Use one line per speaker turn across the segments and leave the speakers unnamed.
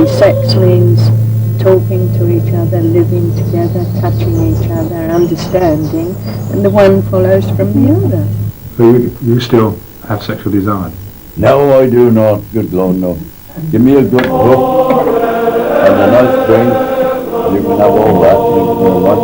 Sex means talking to each other, living together, touching each other, understanding, and the one follows from the other.
So you still have sexual desire?
No, I do not, good Lord, no. Give me a good book and a nice drink, you can have all that, thank you very much.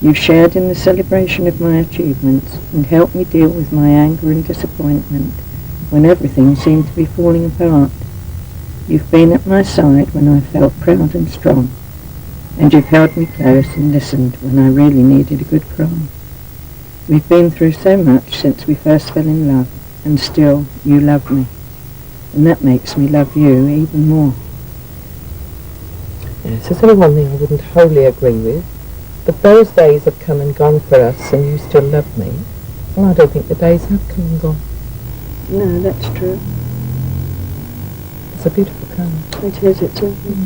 You shared in the celebration of my achievements and helped me deal with my anger and disappointment when everything seemed to be falling apart. You've been at my side when I felt proud and strong, and you've held me close and listened when I really needed a good cry. We've been through so much since we first fell in love, and still you love me, and that makes me love you even more.
Yes, there's only one thing I wouldn't wholly agree with. But those days have come and gone for us, and you still love me. Well, I don't think the days have come and gone.
No, that's true.
It's a beautiful colour.
It is, it's lovely.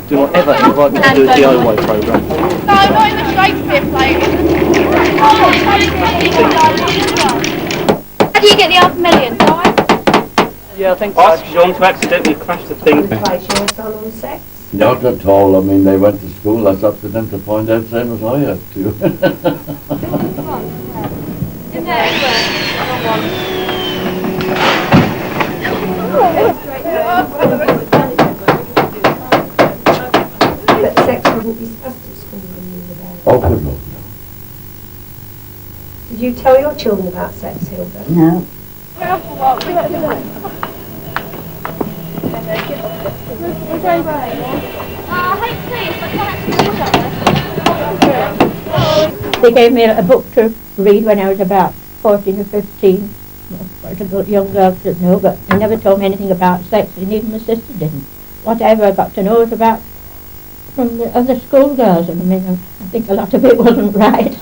Do not ever invite me to do a DIY programme.
No, not in the Shakespeare play. How do you get the $500,000, right?
Yeah, I think ask Jean to accidentally crash the thing.
On sex?
Not at all, I mean they went to school, that's up to them to find out, same as I had to.
In there, but sex wasn't discussed at school when you were there.
Oh, good Lord, no.
Did you tell your children about sex, Hilda?
No.
They gave me a book to read when I was about 14 or 15. Quite a young girl should know, but they never told me anything about sex, and even my sister didn't. Whatever I got to know was about from the other schoolgirls, and I mean, I think a lot of it wasn't right.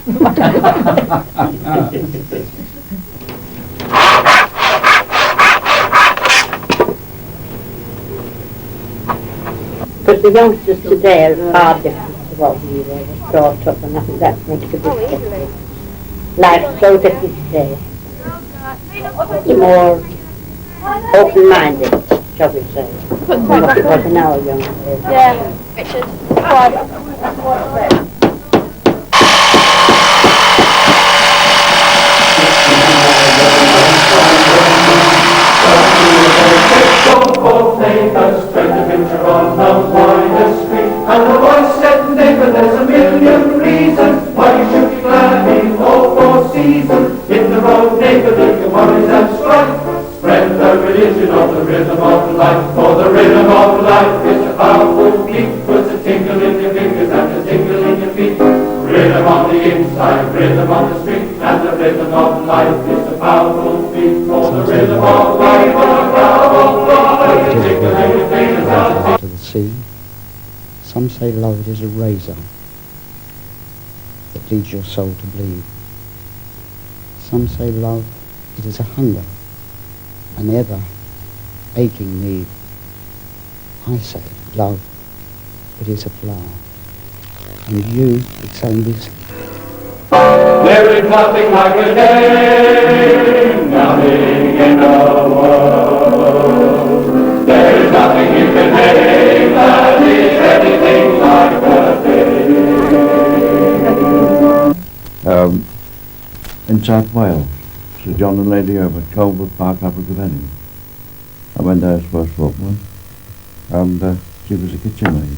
But the youngsters today are far different to what we were brought up, and I think that makes a big difference. Life's so different today. It's more open-minded, shall we say, than what it was in our young days.
Yeah, Richard.
And the voice said, neighbour, there's a million reasons why you should be glad in all four seasons. Hit the road, neighbour, leave your worries and strife. Spread the religion of the rhythm of life. For the rhythm of life is a powerful beat. Puts a tingle in your fingers and a tingle in your feet. Rhythm on the inside, rhythm on the street. And the rhythm of life is a powerful beat. For the rhythm of life is a powerful life.
see. Some say love it is a razor that leads your soul to bleed. Some say love it is a hunger, an ever aching need. I say love it is a flower, and you exhaling this.
There is nothing like a day, nothing in the world. There is nothing you can name that is anything like a day.
In South Wales, Sir John and Lady Herbert, Colbert Park, Abergavenny. I went there as first footman, and she was a kitchen maid.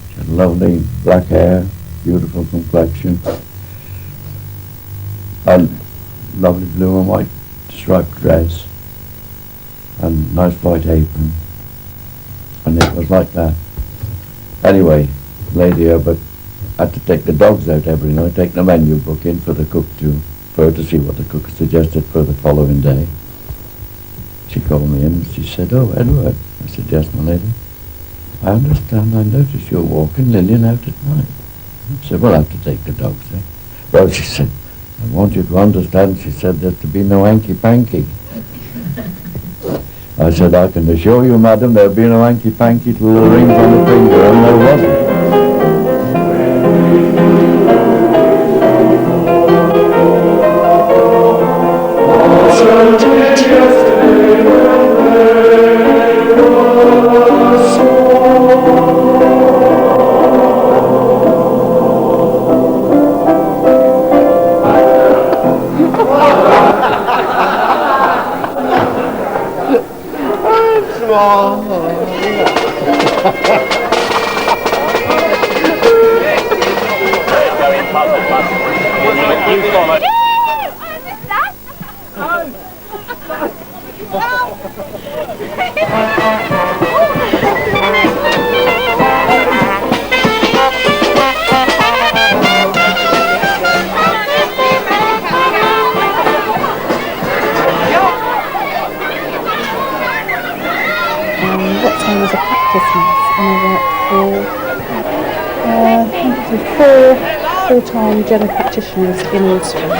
She had lovely black hair, beautiful complexion, and lovely blue and white striped dress, and nice white apron, and it was like that. Anyway, Lady Herbert had to take the dogs out every night, take the menu book in for the cook for her to see what the cook suggested for the following day. She called me in and she said, "Oh, Edward." I said, "Yes, my lady." "I understand, I noticed you're walking Lillian out at night." I said, "Well, I have to take the dogs there." "Well," she said, "I want you to understand," she said, "there's to be no hanky-panky." I said, "I can assure you, madam, there'll be no hanky-panky till the ring's on the finger," and there wasn't.
Full-time general practitioners in Alston,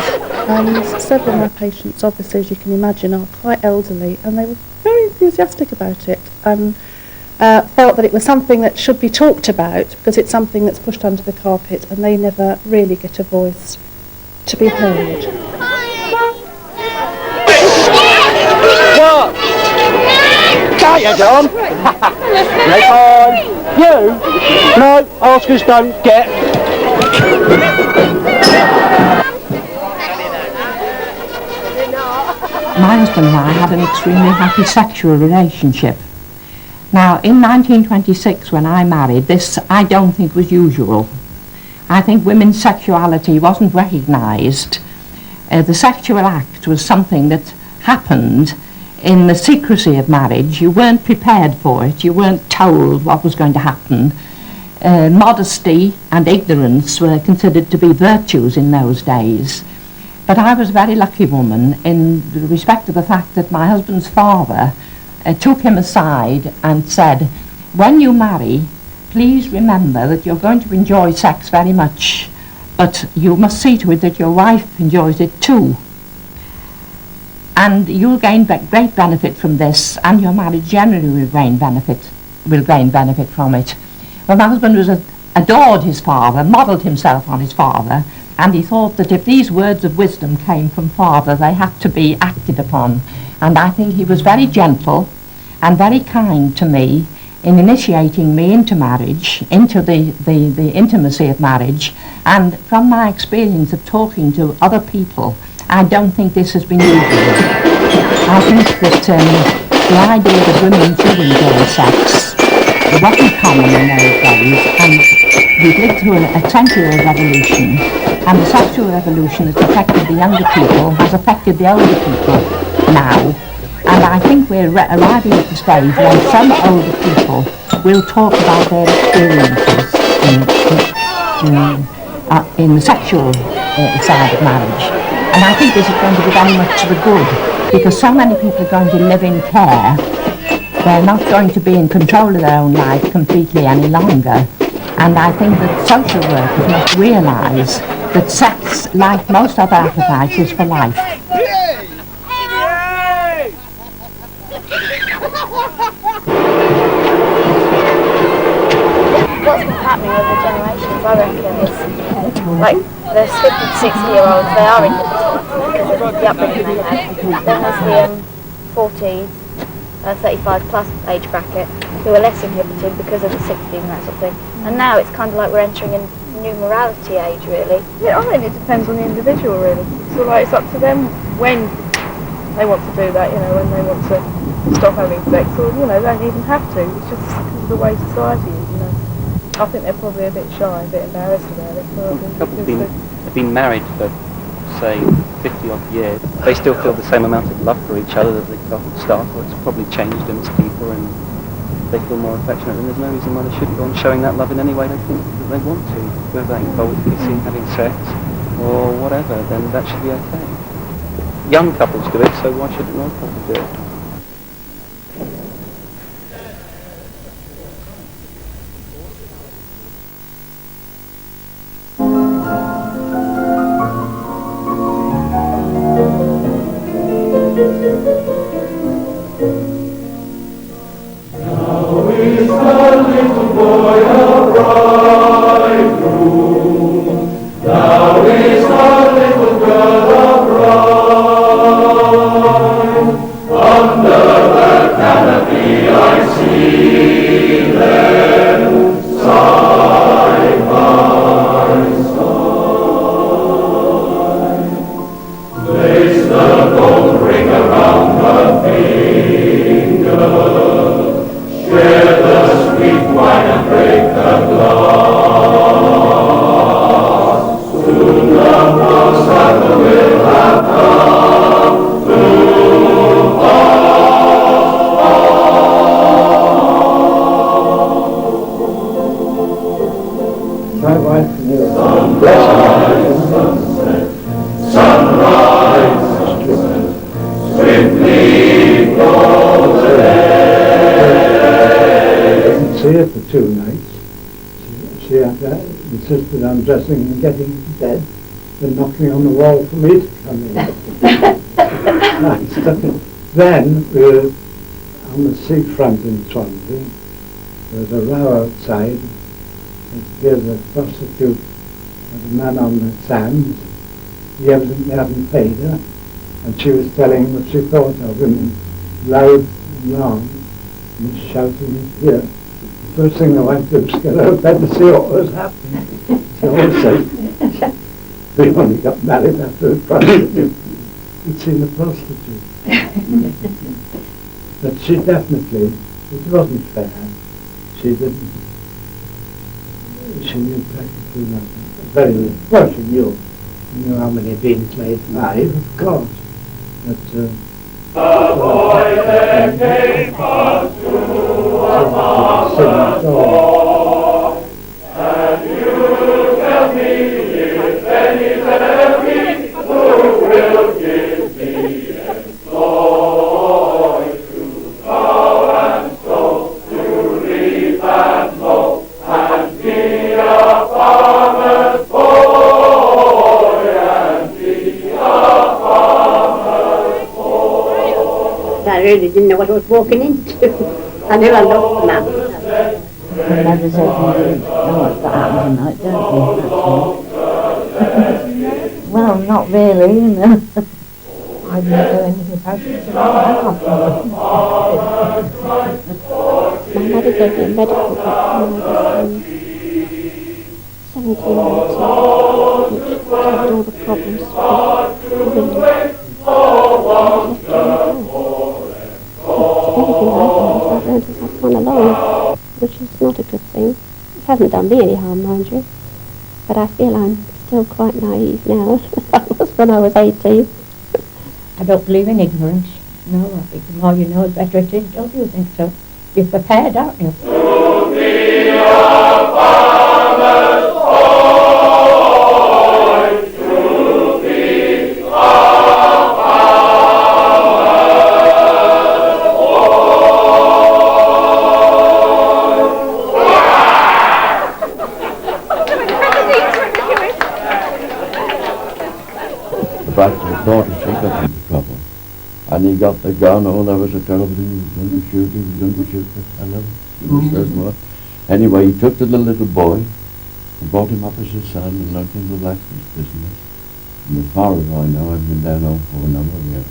and several of my patients, obviously, as you can imagine, are quite elderly, and they were very enthusiastic about it and felt that it was something that should be talked about because it's something that's pushed under the carpet and they never really get a voice to be heard.
What? Got you, John? Record. You? No, Oscars don't get.
My husband and I had an extremely happy sexual relationship. Now, in 1926, when I married, this I don't think was usual. I think women's sexuality wasn't recognised. The sexual act was something that happened in the secrecy of marriage. You weren't prepared for it. You weren't told what was going to happen. Modesty and ignorance were considered to be virtues in those days. But I was a very lucky woman in respect to the fact that my husband's father took him aside and said, "When you marry, please remember that you're going to enjoy sex very much, but you must see to it that your wife enjoys it too. And you'll gain great benefit from this, and your marriage generally will gain benefit from it." Well, my husband adored his father, modelled himself on his father, and he thought that if these words of wisdom came from father, they had to be acted upon. And I think he was very gentle and very kind to me in initiating me into marriage, into the intimacy of marriage. And from my experience of talking to other people, I don't think this has been usual. I think that the idea that women should enjoy sex wasn't common in those days, and we've lived through a century of revolution, and the sexual revolution that's affected the younger people has affected the older people now. And I think we're arriving at the stage when some older people will talk about their experiences in the sexual side of marriage. And I think this is going to be very much to the good, because so many people are going to live in care They're not going to be in control of their own life completely any longer. And I think that social workers must realise that sex, like most other appetites, is for life.
What's been happening over generations, I reckon, is like the 50 to 60-year-olds, they are inhibited because of the upbringing they had. Then there's the 40s, 35 plus age bracket, who are less inhibited because of the 60 and that sort of thing. And now it's kind of like we're entering a new morality age, really.
Yeah, I think it depends on the individual, really. So like it's up to them when they want to do that, you know, when they want to stop having sex, or, you know, they don't even have to. It's just the way society is, you know. I think they're probably a bit shy, a bit embarrassed about it.
A couple have been married for, say, 50 odd years. They still feel the same amount of love for each other that they felt at the start, or it's probably changed them as people, and they feel more affectionate, and there's no reason why they shouldn't go on showing that love in any way they think that they want to. Whether they involve kissing, having sex, or whatever, then that should be okay. Young couples do it, so why shouldn't an old couple do it?
For 2 nights. She had insisted on dressing and getting into bed and knocking on the wall for me to come in. Then we were on the seafront in Swansea. There was a row outside. There's a prostitute and a man on the sands. He evidently hadn't paid her, and she was telling him what she thought of him, loud and long, and was shouting in his ear. First thing I went to was get out of bed to see what was happening. So I said, we only got married after a prostitute. We'd seen a prostitute. But she definitely, it wasn't fair. She didn't, she knew practically nothing. Very little. Well, she knew how many beans made 5, of course. But,
the boy that came us to a boy, and you tell me if any there be who will give me employ to plow and sow, to reap and mow, and be a farmer's boy, and be a farmer's boy.
I really didn't know what I was walking into. I never looked now.
My mother said you know what's happened tonight, don't you? Well, not really, you know.
I didn't know anything about it.
My mother gave me a medical book when I was 17 or 18, which had all the problems with women. Everything I've learned as I've gone along, which is not a good thing. It hasn't done me any harm, mind you, but I feel I'm still quite naive now, as I was when I was 18.
I don't believe in ignorance. No, I think the more you know, the better it is. Don't you think so? You're prepared, aren't you?
To be a farmer's boy, to be a farmer's boy.
And he got the gun. Oh, there was a terrible thing. He was going to shoot him. He was going to shoot the fellow. He was so smart. Anyway, he took the little boy and brought him up as his son and learned him the blacksmith business. And as far as I know, I've been down home for a number of years.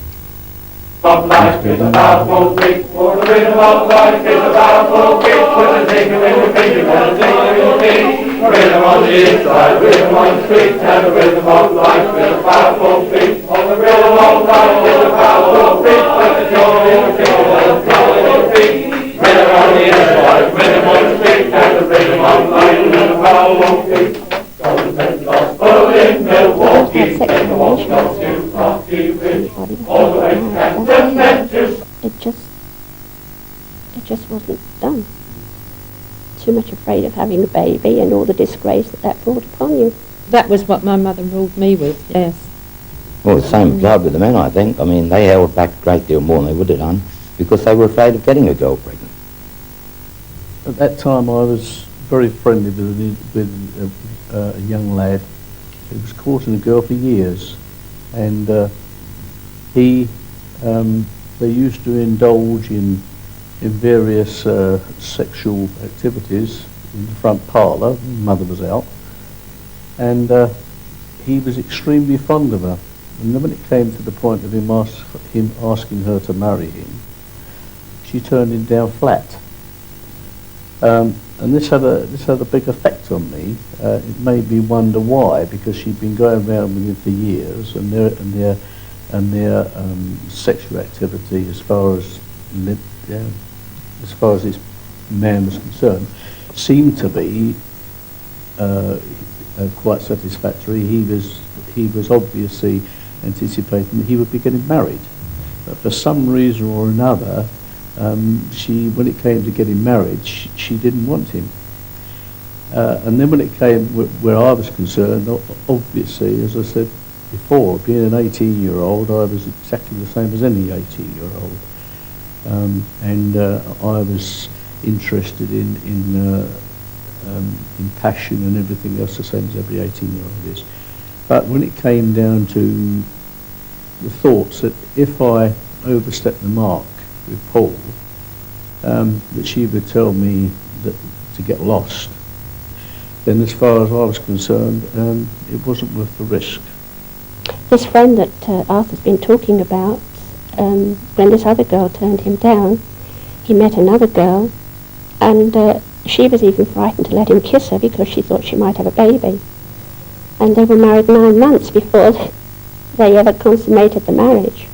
Of life is a powerful beat, for the rhythm of life is a powerful beat, with a tingle in the finger and a tingle in the feet. Rhythm on the inside, rhythm on the street, and the rhythm of life is a powerful beat. On the rhythm of life is a powerful beat, with a tingle in the finger and a tingle in the feet. Rhythm on the inside, rhythm on the street, and the rhythm of life is a powerful beat. Gospel in Milwaukee,
it just wasn't done. Too much afraid of having a baby and all the disgrace that brought upon you.
That was what my mother ruled me with, yes.
Well, the same applied with the men, I think. I mean, they held back a great deal more than they would have done because they were afraid of getting a girl pregnant.
At that time, I was very friendly with a young lad who was courting a girl for years, and they used to indulge in various sexual activities in the front parlour. Mother was out, and he was extremely fond of her. And then when it came to the point of him asking her to marry him, she turned him down flat. And this had a big effect on me. It made me wonder why, because she'd been going around with him for years, and their sexual activity, as far as this man was concerned, seemed to be quite satisfactory. He was obviously anticipating that he would be getting married, but for some reason or another, when it came to getting married, she didn't want him. And then when it came where I was concerned, obviously, as I said before, being an 18-year-old, I was exactly the same as any 18-year-old. And I was interested in passion and everything else, the same as every 18-year-old is. But when it came down to the thoughts that if I overstepped the mark with Paul, that she would tell me that to get lost, then as far as I was concerned, it wasn't worth the risk.
This friend that Arthur's been talking about, when this other girl turned him down, he met another girl, and she was even frightened to let him kiss her because she thought she might have a baby. And they were married 9 months before they ever consummated the marriage.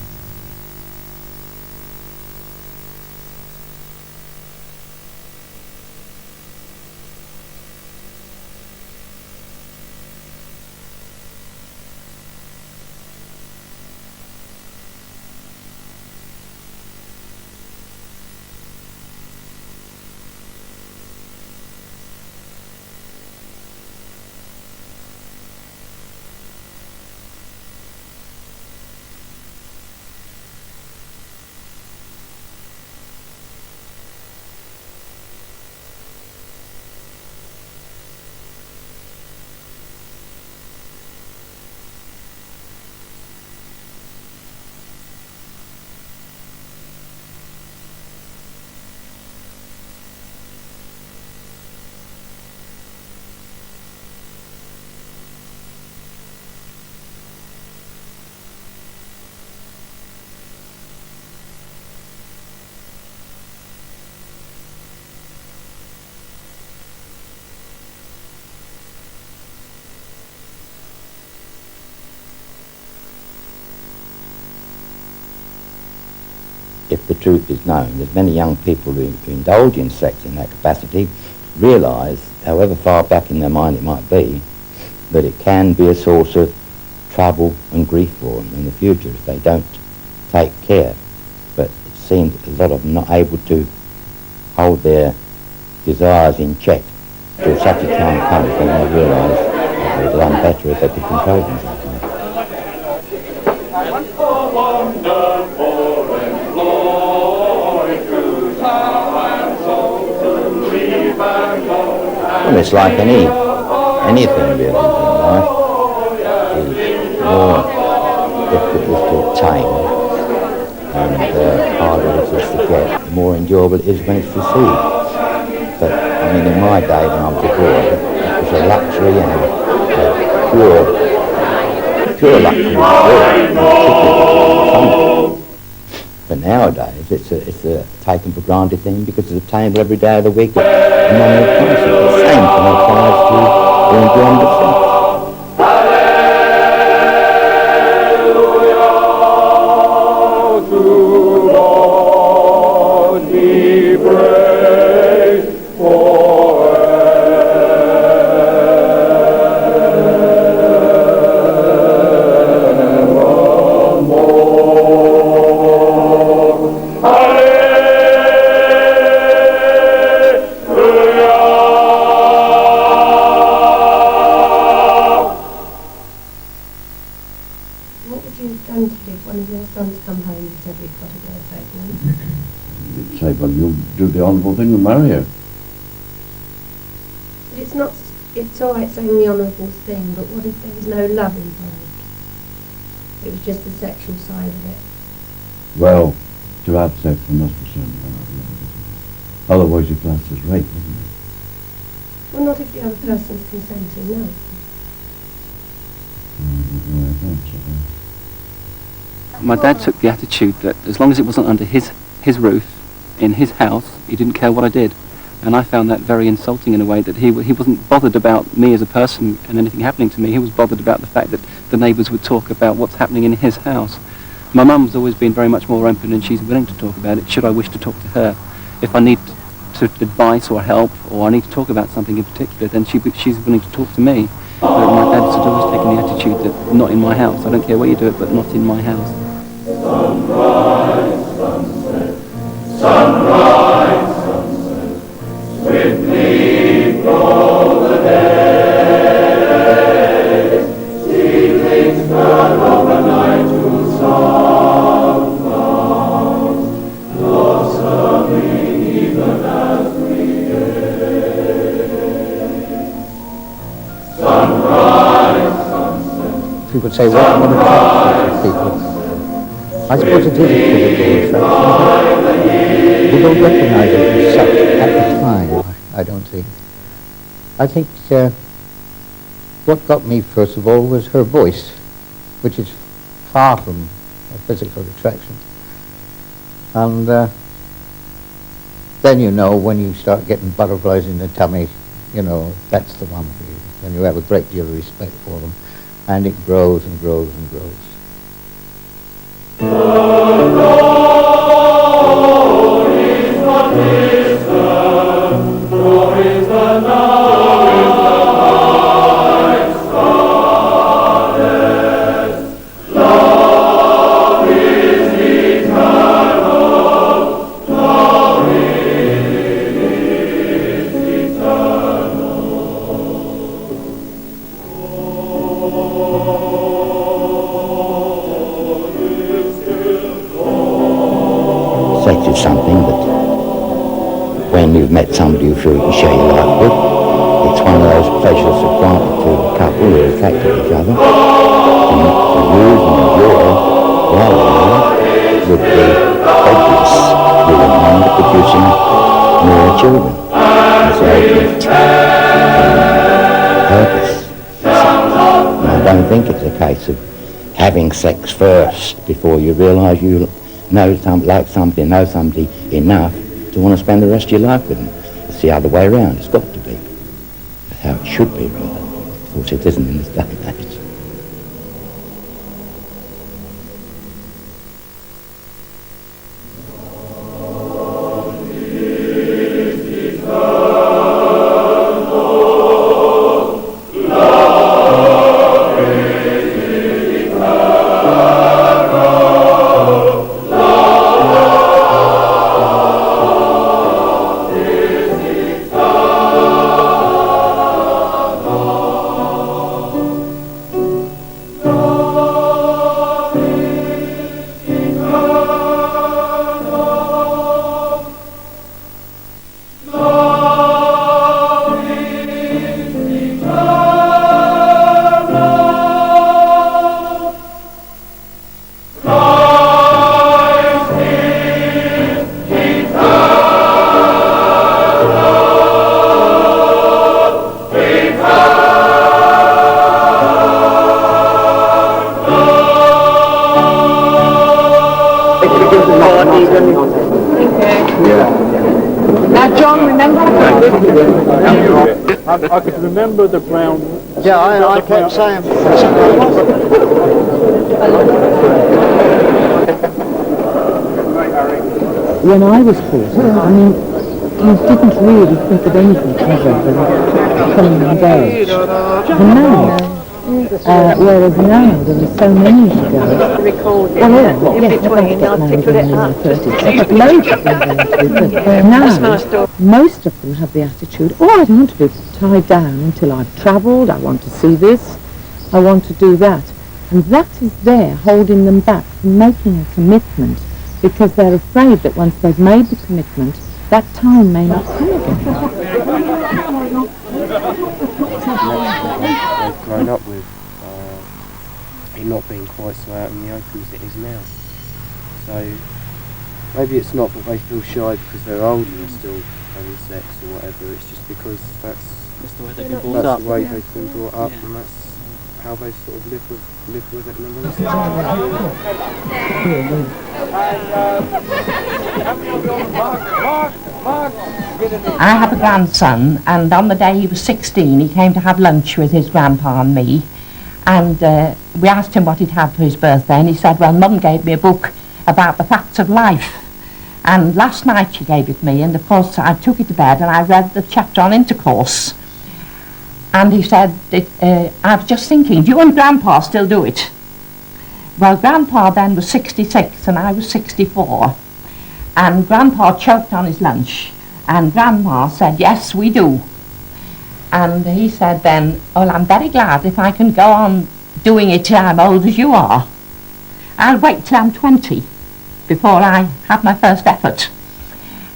If the truth is known, there's many young people who indulge in sex in that capacity realise, however far back in their mind it might be, that it can be a source of trouble and grief for them in the future if they don't take care. But it seems a lot of them not able to hold their desires in check till such a time comes when they realise that they would have done better if they could control themselves. Well, it's like anything really in life. The more difficult it is to obtain, more enjoyable it is when it's received. But, I mean, in my day when I was a boy, it was a luxury and a pure luxury. But nowadays, it's a taken for granted thing because it's obtainable every day of the week at nominal prices. The same thing applies to the enjoyment of sex.
What would you have done to if one of your sons come home and said we've got a girl pregnant?
You'd say, well, you'll do the honourable thing and marry her.
But it's not, it's all right saying the honourable thing, but what if there was no love involved? It was just the sexual side of it.
Well, to have sex, there must be certain amount of love, isn't there? Otherwise you're classed as rape, isn't it?
Well, not if the other person's consenting, no.
My dad took the attitude that as long as it wasn't under his roof, in his house, he didn't care what I did. And I found that very insulting in a way, that he wasn't bothered about me as a person and anything happening to me. He was bothered about the fact that the neighbours would talk about what's happening in his house. My mum's always been very much more open, and she's willing to talk about it should I wish to talk to her. If I need advice or help, or I need to talk about something in particular, then she's willing to talk to me. But my dad's always taken the attitude that not in my house. I don't care where you do it, but not in my house.
Sunrise, sunset, sunrise, sunset, swiftly go the days, seedlings turn overnight to sunrise, blossoming even as we gaze. Sunrise, sunset,
People say, what attracts people? I suppose it is a physical attraction. We don't recognise it as such at the time, I don't think. I think what got me, first of all, was her voice, which is far from a physical attraction. And then you know, when you start getting butterflies in the tummy, you know, that's the one for you. And you have a great deal of respect for them. And it grows and grows and grows.
The Lord is not distant, nor is the night starless. Love is eternal, love is eternal.
Sex is something that, when you've met somebody you feel you can share your life with, it's one of those pleasures of granted to a couple who are attracted to each other. And to use and enjoy while they are would be obvious with in mind of producing more children. That's the ultimate purpose. And I don't think it's a case of having sex first before you realise you know somebody, like somebody, know somebody enough to want to spend the rest of your life with them. It's the other way around. It's got to be. That's how it should be, rather. Of course, it isn't in this day and age.
Now, John, remember?
I could remember the brown...
Yeah, I kept saying...
When I was 40, I mean, you didn't really think of anything ever but coming of age. And now, whereas now there are so many girls. Loads of them going to do, but now most of them have the attitude, oh, I don't want to be tied down until I've travelled, I want to see this, I want to do that. And that is there holding them back from making a commitment, because they're afraid that once they've made the commitment, that time may not come again.
They've grown up with it not being quite so out in the open as it is now. So maybe it's not that they feel shy because they're older and still having sex or whatever. It's just because that's
the way they've been brought up.
That's the way they've been brought up, and that's how they sort of live with it and
I have a grandson, and on the day he was 16 he came to have lunch with his grandpa and me, and we asked him what he'd had for his birthday, and he said, well, Mum gave me a book about the facts of life, and last night she gave it me, and of course I took it to bed and I read the chapter on intercourse. And he said, I was just thinking, do you and Grandpa still do it? Well, Grandpa then was 66 and I was 64. And Grandpa choked on his lunch. And Grandma said, yes, we do. And he said then, well, I'm very glad if I can go on doing it till I'm old as you are. I'll wait till I'm 20 before I have my first effort.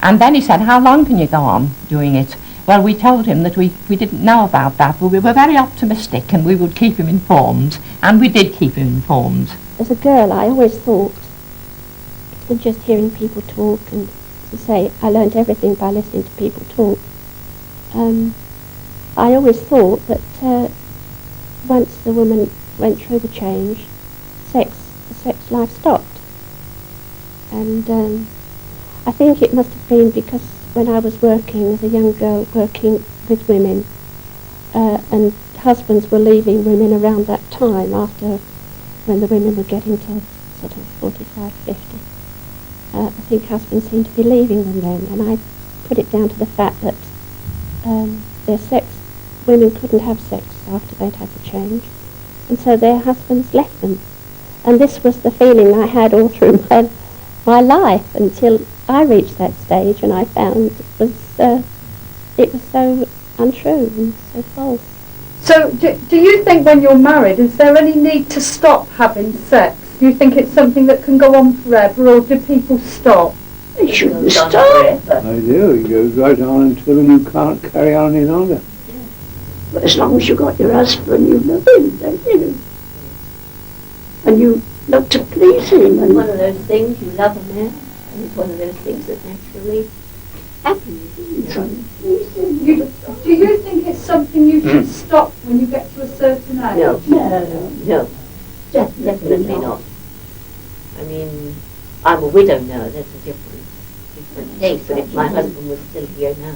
And then he said, how long can you go on doing it? Well, we told him that we didn't know about that, but we were very optimistic and we would keep him informed, and we did keep him informed.
As a girl, I always thought that just hearing people talk, and to say, I learned everything by listening to people talk. I always thought that once the woman went through the change, the sex life stopped. And I think it must have been because when I was working as a young girl, working with women, and husbands were leaving women around that time, after when the women were getting to sort of 45, 50. I think husbands seemed to be leaving them then, and I put it down to the fact that women couldn't have sex after they'd had the change, and so their husbands left them. And this was the feeling I had all through my life until I reached that stage, and I found it was so untrue and so false.
So do you think when you're married, is there any need to stop having sex? Do you think it's something that can go on forever, or do people stop?
It shouldn't stop.
I do. It goes right on until you can't carry on any longer.
But as long as you got your husband, you love him, don't you? And you love to please him. And
One of those things, you love a man, and it's one of those things that naturally happens.
Do you think it's something you should stop when you get to a certain age?
No. Definitely not. I mean, I'm a widow now, that's a different case, but if my husband was still here now,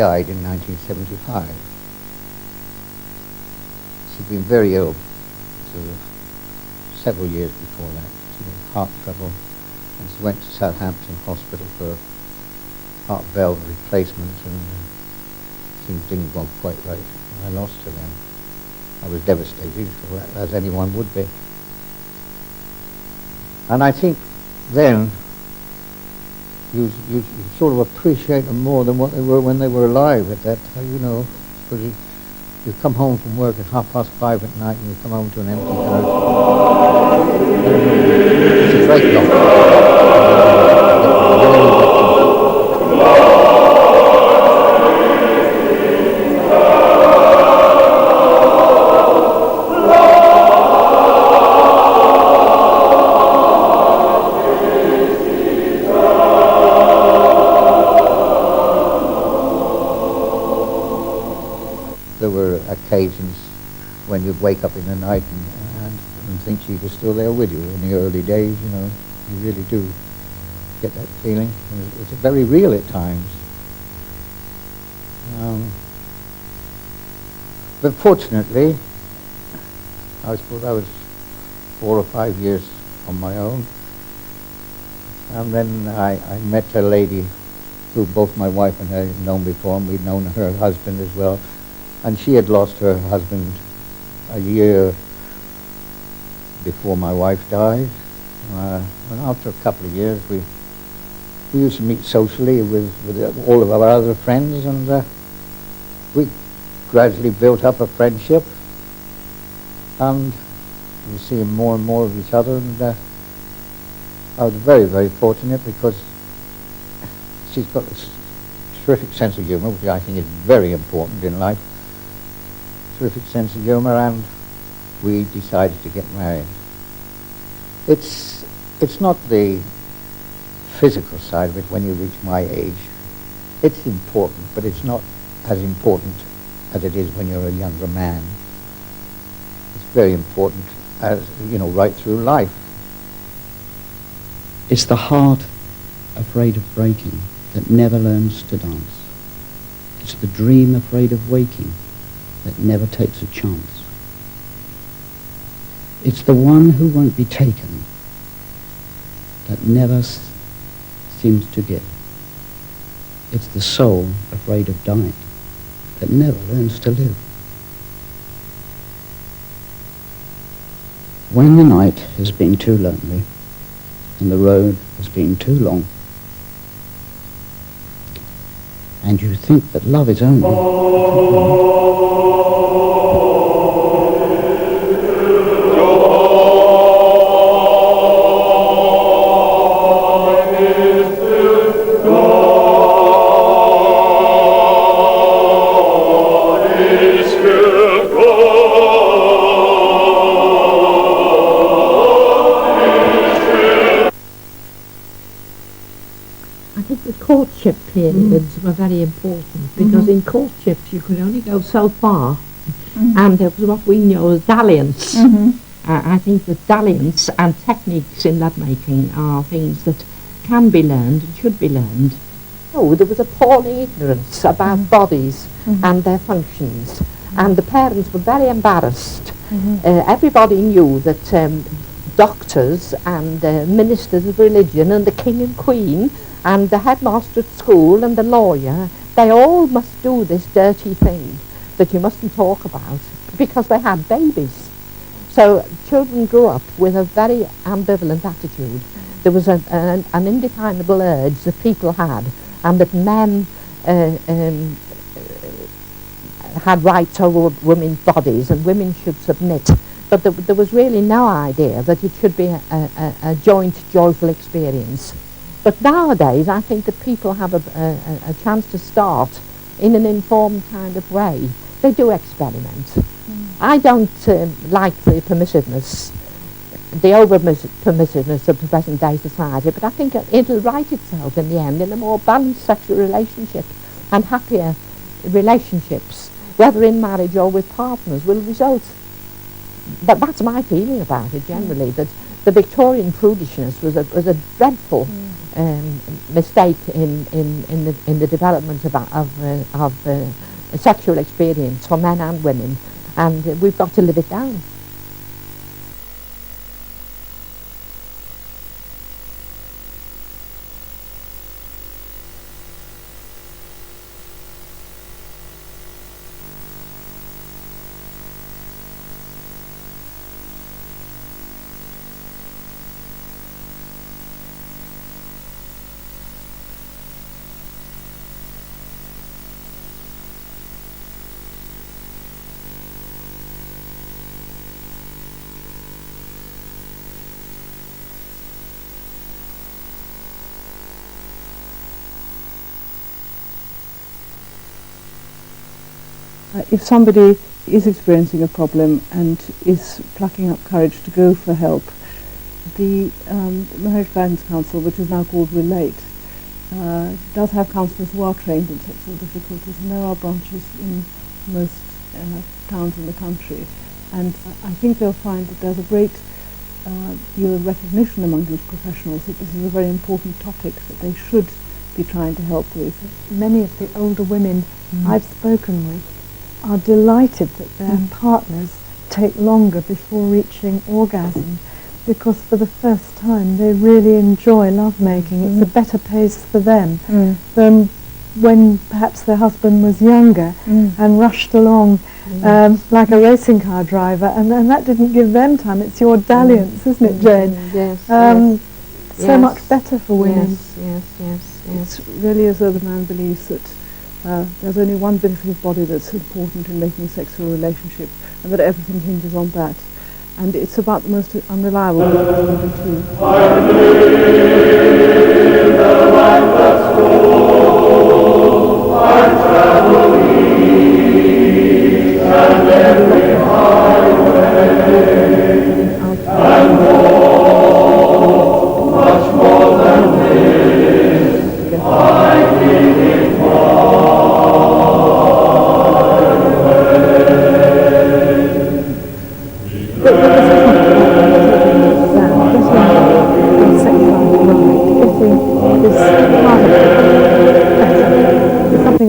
died in 1975. She'd been very ill sort of several years before that. She had heart trouble, and she went to Southampton Hospital for heart valve replacement, and things didn't go quite right. I lost her then. I was devastated, as anyone would be.
And I think then you sort of appreciate them more than what they were when they were alive at that time, you know, because you come home from work at 5:30 at night and you come home to an empty house. It's a great loss. There were occasions when you'd wake up in the night and think she was still there with you in the early days, you know. You really do get that feeling. It's very real at times. But fortunately, I suppose I was 4 or 5 years on my own. And then I met a lady who both my wife and I had known before, and we'd known her husband as well. And she had lost her husband a year before my wife died. And after a couple of years, we used to meet socially with all of our other friends, and we gradually built up a friendship. And we were seeing more and more of each other, and I was very, very fortunate because she's got this terrific sense of humour, which I think is very important in life. Terrific sense of humour, and we decided to get married. It's not the physical side of it when you reach my age. It's important, but it's not as important as it is when you're a younger man. It's very important, as you know, right through life.
It's the heart afraid of breaking that never learns to dance. It's the dream afraid of waking that never takes a chance. It's the one who won't be taken that never seems to give. It's the soul afraid of dying that never learns to live. When the night has been too lonely and the road has been too long, and you think that love is only
courtship periods were very important because in courtships you could only go so far, and there was what we know as dalliance. I think that dalliance and techniques in lovemaking are things that can be learned and should be learned.
Oh, there was appalling ignorance about bodies and their functions, and the parents were very embarrassed. Everybody knew that doctors and ministers of religion and the king and queen and the headmaster at school and the lawyer, they all must do this dirty thing that you mustn't talk about because they had babies. So children grew up with a very ambivalent attitude. There was an indefinable urge that people had, and that men had rights over women's bodies and women should submit. But there was really no idea that it should be a joint, joyful experience. But nowadays, I think that people have a chance to start in an informed kind of way. They do experiment. I don't like the permissiveness, the over-permissiveness of the present-day society, but I think it'll right itself in the end in a more balanced sexual relationship, and happier relationships, whether in marriage or with partners, will result. But that's my feeling about it generally, that the Victorian prudishness was a dreadful mistake in the development of sexual experience for men and women, and we've got to live it down.
if somebody is experiencing a problem and is plucking up courage to go for help, the Marriage Guidance Council, which is now called Relate, does have counsellors who are trained in sexual difficulties, and there are branches in most towns in the country. And I think they'll find that there's a great deal of recognition among these professionals that this is a very important topic that they should be trying to help with.
Many of the older women I've spoken with are delighted that their partners take longer before reaching orgasm, because for the first time they really enjoy lovemaking. It's a better pace for them than when perhaps their husband was younger and rushed along like a racing car driver, and that didn't give them time. It's your dalliance, isn't it, Jane?
Yes.
So much better for women.
Yes.
It's really as though the man believes that there's only one bit of his body that's important in making a sexual relationship, and that everything hinges on that. And it's about the most unreliable bit of the body too.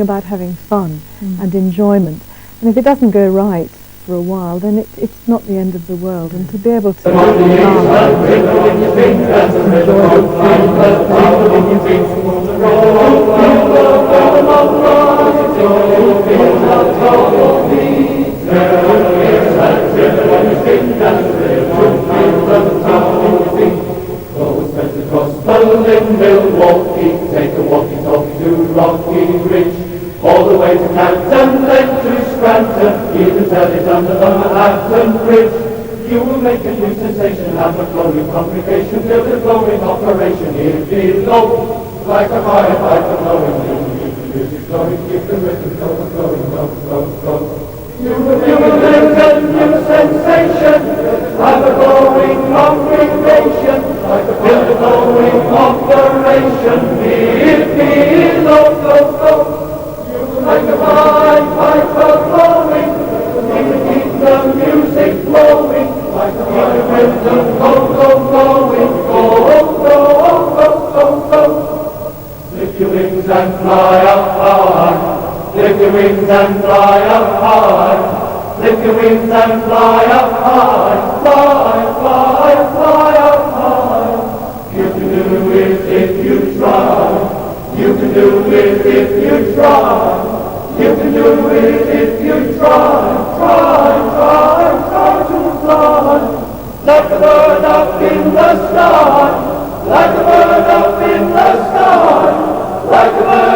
About having fun and enjoyment, and if it doesn't go right for a while, then it's not the end of the world, and to be able to
take a walkie-talkie to Rocky Ridge, all the way to Canton, then to Scranton, even till it's under the Manhattan Bridge. You will make a new sensation, have a glowing congregation, build a glowing operation here below, like a firefighter blowing, keep the music glowing, keep the rhythm glowing, glowing. You will make a new sensation, have a glowing congregation, like a build a glowing operation here below, like a firefighter blowing, keep the music glowing, like a rhythm glowing, go. Lift your wings and fly up high, lift your wings and fly up high, lift your wings and fly up high, fly up high. You can do it if you try, you can do it if you try. You can do it if you try to fly, like a bird up in the sky, like a bird up in the sky, like a bird